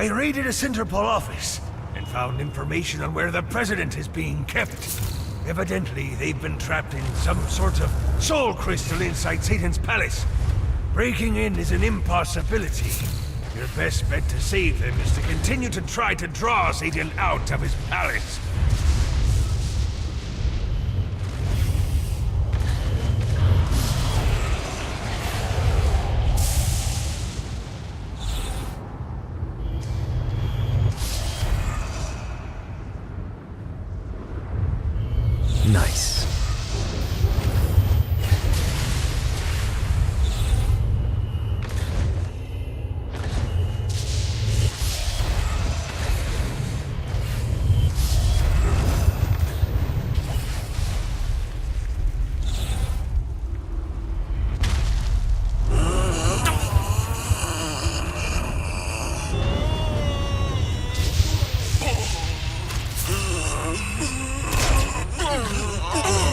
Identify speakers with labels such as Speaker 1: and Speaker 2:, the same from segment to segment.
Speaker 1: I raided a Centerpol office and found information on where the president is being kept. Evidently, they've been trapped in some sort of soul crystal inside Satan's palace. Breaking in is an impossibility. Your best bet to save them is to continue to try to draw Satan out of his palace.
Speaker 2: Nice.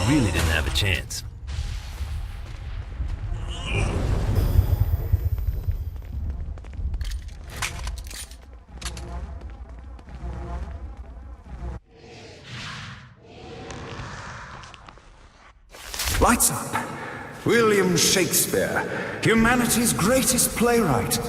Speaker 2: Really didn't have a chance.
Speaker 3: Lights up. William Shakespeare, humanity's greatest playwright,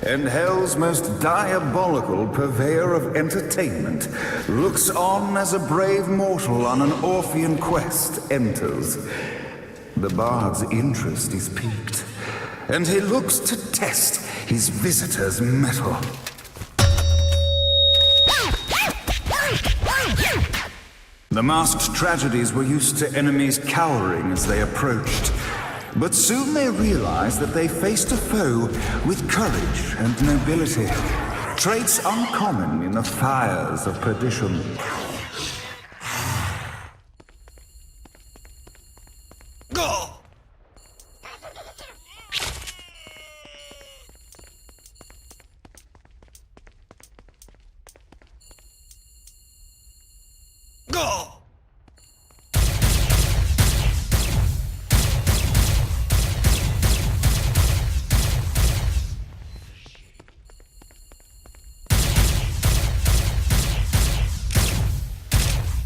Speaker 3: and hell's most diabolical purveyor of entertainment, looks on as a brave mortal on an Orphean quest enters. The bard's interest is piqued, and he looks to test his visitor's mettle. The masked tragedies were used to enemies cowering as they approached. But soon they realized that they faced a foe with courage and nobility, traits uncommon in the fires of perdition.
Speaker 1: Go! Go!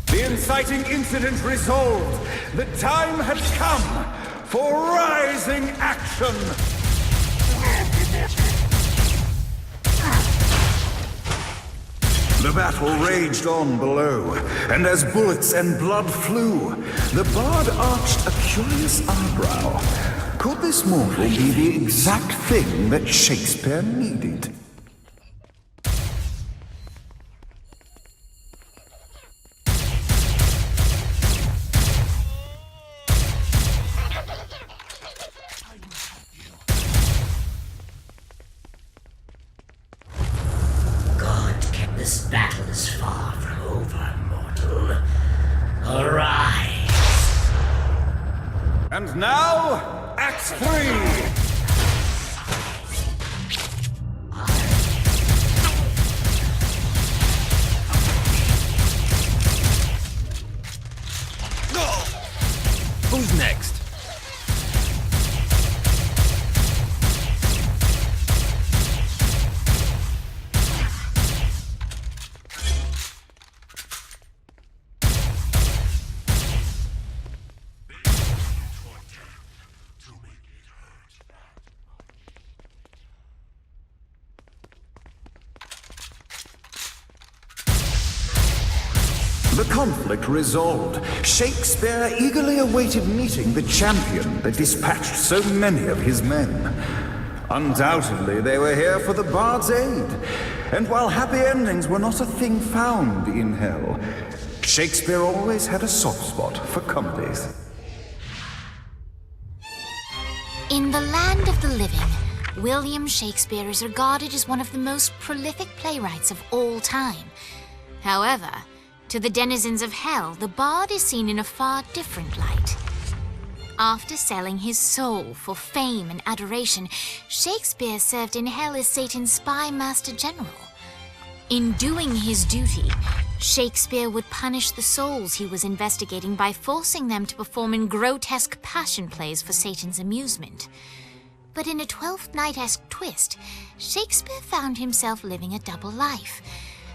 Speaker 3: The inciting incident resolved. The time had come for rising action. The battle raged on below, and as bullets and blood flew, the bard arched a curious eyebrow. Could this mortal be the exact thing that Shakespeare needed?
Speaker 4: This battle is far from over, mortal. Arise!
Speaker 3: And now, Act 3!
Speaker 2: Who's next?
Speaker 3: The conflict resolved. Shakespeare eagerly awaited meeting the champion that dispatched so many of his men. Undoubtedly, they were here for the bard's aid. And while happy endings were not a thing found in hell, Shakespeare always had a soft spot for comedies.
Speaker 5: In the land of the living, William Shakespeare is regarded as one of the most prolific playwrights of all time. However, to the denizens of hell, the bard is seen in a far different light. After selling his soul for fame and adoration, Shakespeare served in hell as Satan's spy master general. In doing his duty, Shakespeare would punish the souls he was investigating by forcing them to perform in grotesque passion plays for Satan's amusement. But in a Twelfth Night-esque twist, Shakespeare found himself living a double life.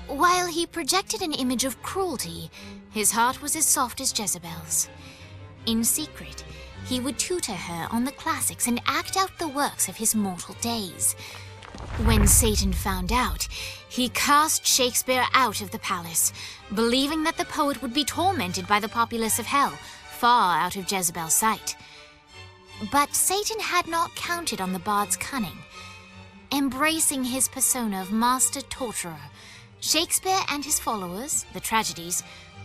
Speaker 5: While he projected an image of cruelty, his heart was as soft as Jezebel's. In secret, he would tutor her on the classics and act out the works of his mortal days. When Satan found out, he cast Shakespeare out of the palace, believing that the poet would be tormented by the populace of hell, far out of Jezebel's sight. But Satan had not counted on the bard's cunning. Embracing his persona of master torturer, Shakespeare and his followers, the tragedies,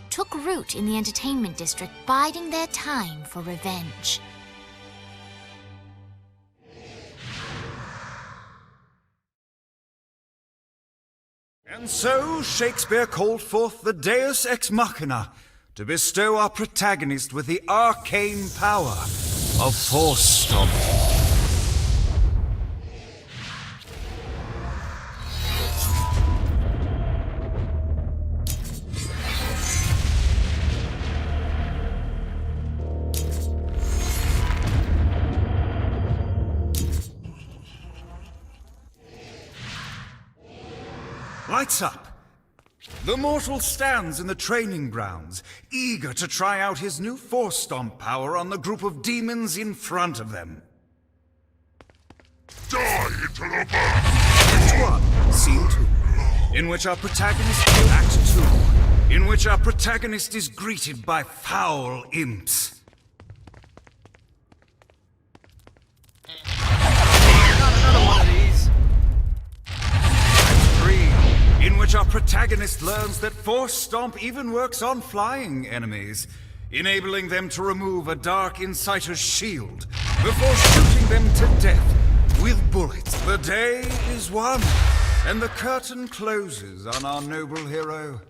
Speaker 5: took root in the entertainment district, biding their time for revenge.
Speaker 3: And so Shakespeare called forth the Deus Ex Machina to bestow our protagonist with the arcane power of Force Stomp. Lights up. The mortal stands in the training grounds, eager to try out his new Force Stomp power on the group of demons in front of them.
Speaker 1: Die, interloper!
Speaker 3: Act 1, Scene 2, in which our protagonist... Act 2, in which our protagonist is greeted by foul imps.
Speaker 2: Not another one of these.
Speaker 3: Act 3, in which our protagonist learns that Force Stomp even works on flying enemies, enabling them to remove a Dark Inciter's shield before shooting them to death with bullets. The day is won, and the curtain closes on our noble hero.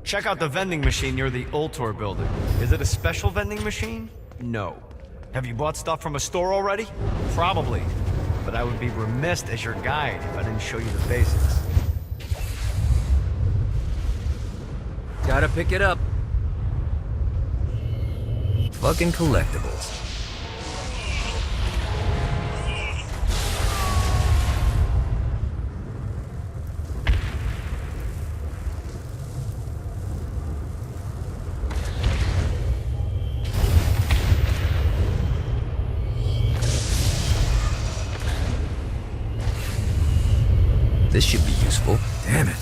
Speaker 6: Check out the vending machine near the Ultor building. Is it a special vending machine? No. Have you bought stuff from a store already? Probably. But I would be remiss as your guide if I didn't show you the basics.
Speaker 2: Gotta pick it up. Fucking collectibles. This should be useful. Damn it.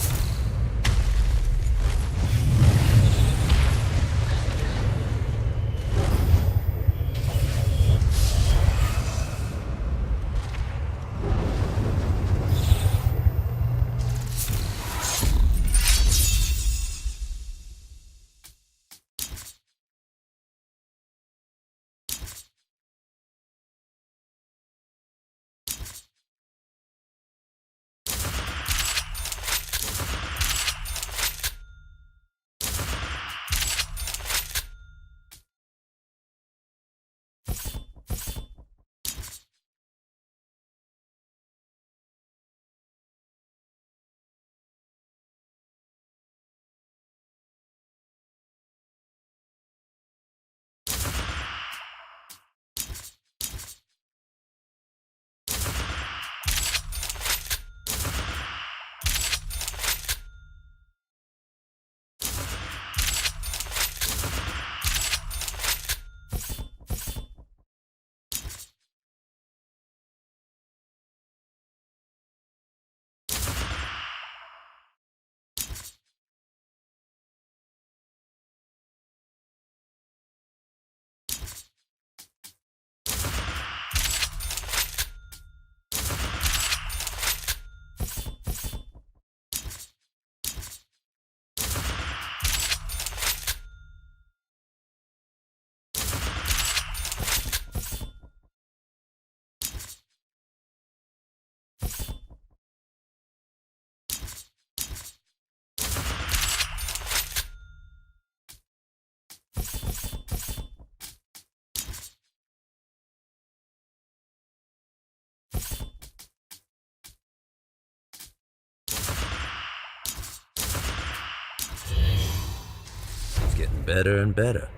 Speaker 2: better and better.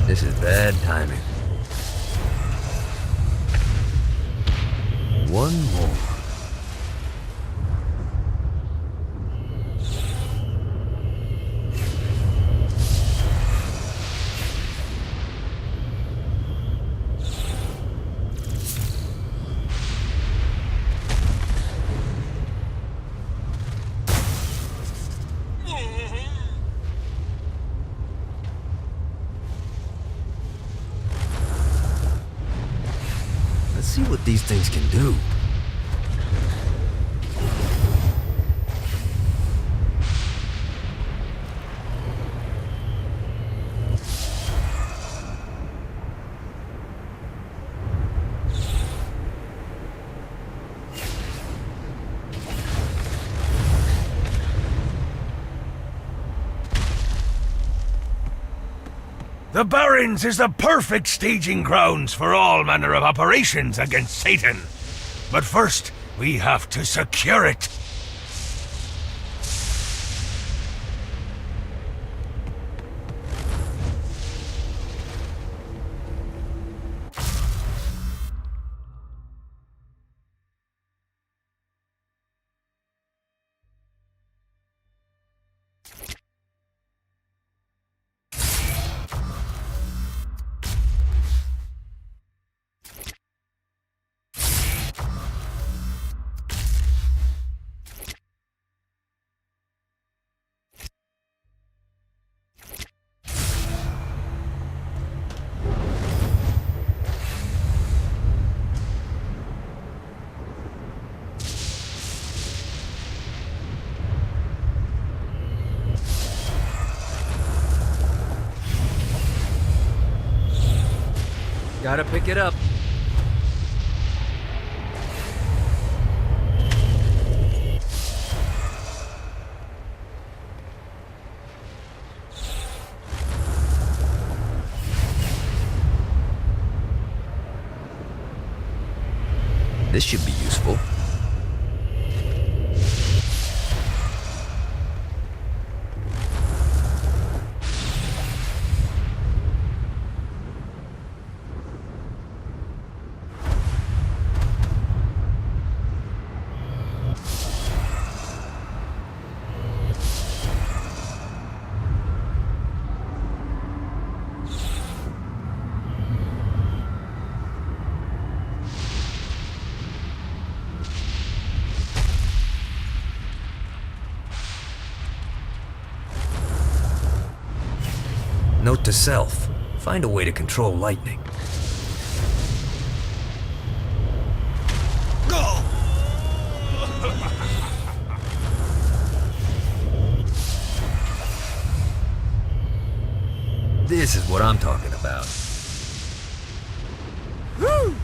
Speaker 2: This is bad timing. One more. Let's see what these things can do.
Speaker 1: The Barrens is the perfect staging grounds for all manner of operations against Satan. But first, we have to secure it.
Speaker 2: Gotta pick it up. This should be useful. Note to self, find a way to control lightning. This is what I'm talking about. Woo!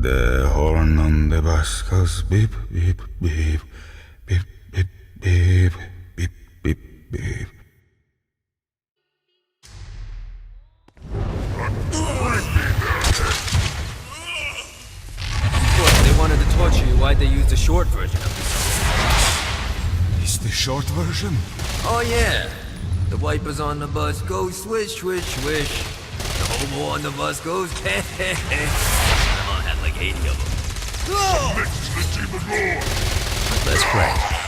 Speaker 3: The horn on the bus goes beep, beep, beep, beep, beep, beep, beep, beep, beep.
Speaker 2: What, they wanted to torture you, why'd they use the short version of this?
Speaker 3: Is the short version?
Speaker 2: Oh yeah, the wipers on the bus go swish, swish, swish. The hobo on the bus goes heh, heh, heh. I had like 80 of them. Let's pray.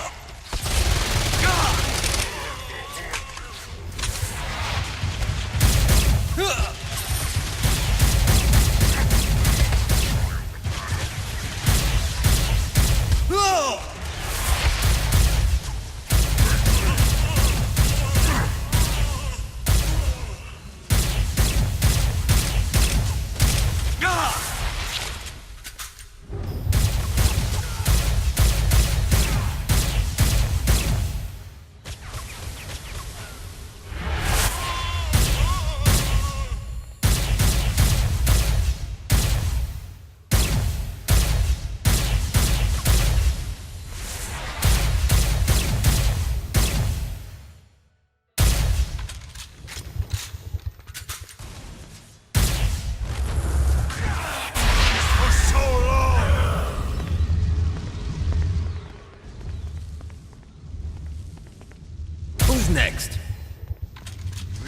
Speaker 2: Who's next?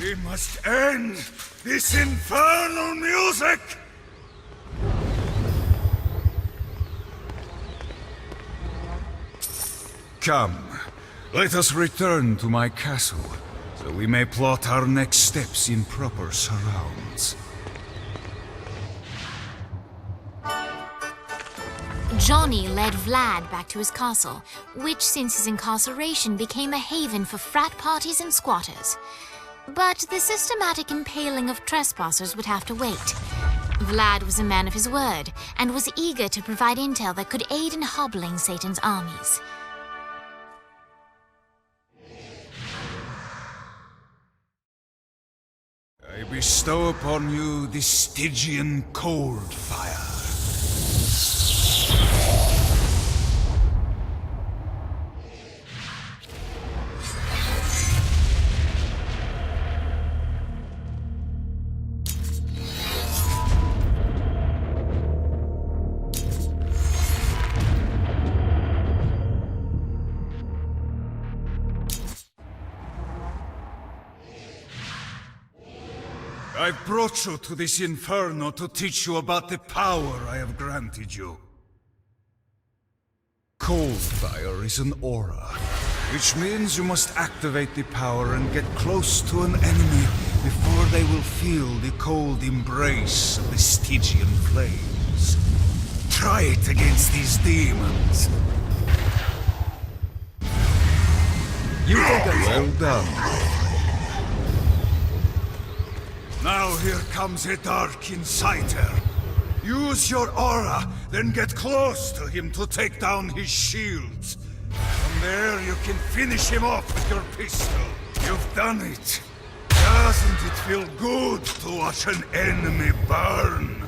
Speaker 1: We must end this infernal music!
Speaker 3: Come, let us return to my castle, so we may plot our next steps in proper surrounds.
Speaker 5: Johnny led Vlad back to his castle, which since his incarceration became a haven for frat parties and squatters. But the systematic impaling of trespassers would have to wait. Vlad was a man of his word, and was eager to provide intel that could aid in hobbling Satan's armies.
Speaker 3: I bestow upon you the Stygian cold fire. I've brought you to this inferno to teach you about the power I have granted you. Cold fire is an aura, which means you must activate the power and get close to an enemy before they will feel the cold embrace of the Stygian flames. Try it against these demons.
Speaker 2: You think I'm
Speaker 3: Well done. Now here comes a dark inciter. Use your aura, then get close to him to take down his shields. From there you can finish him off with your pistol. You've done it. Doesn't it feel good to watch an enemy burn?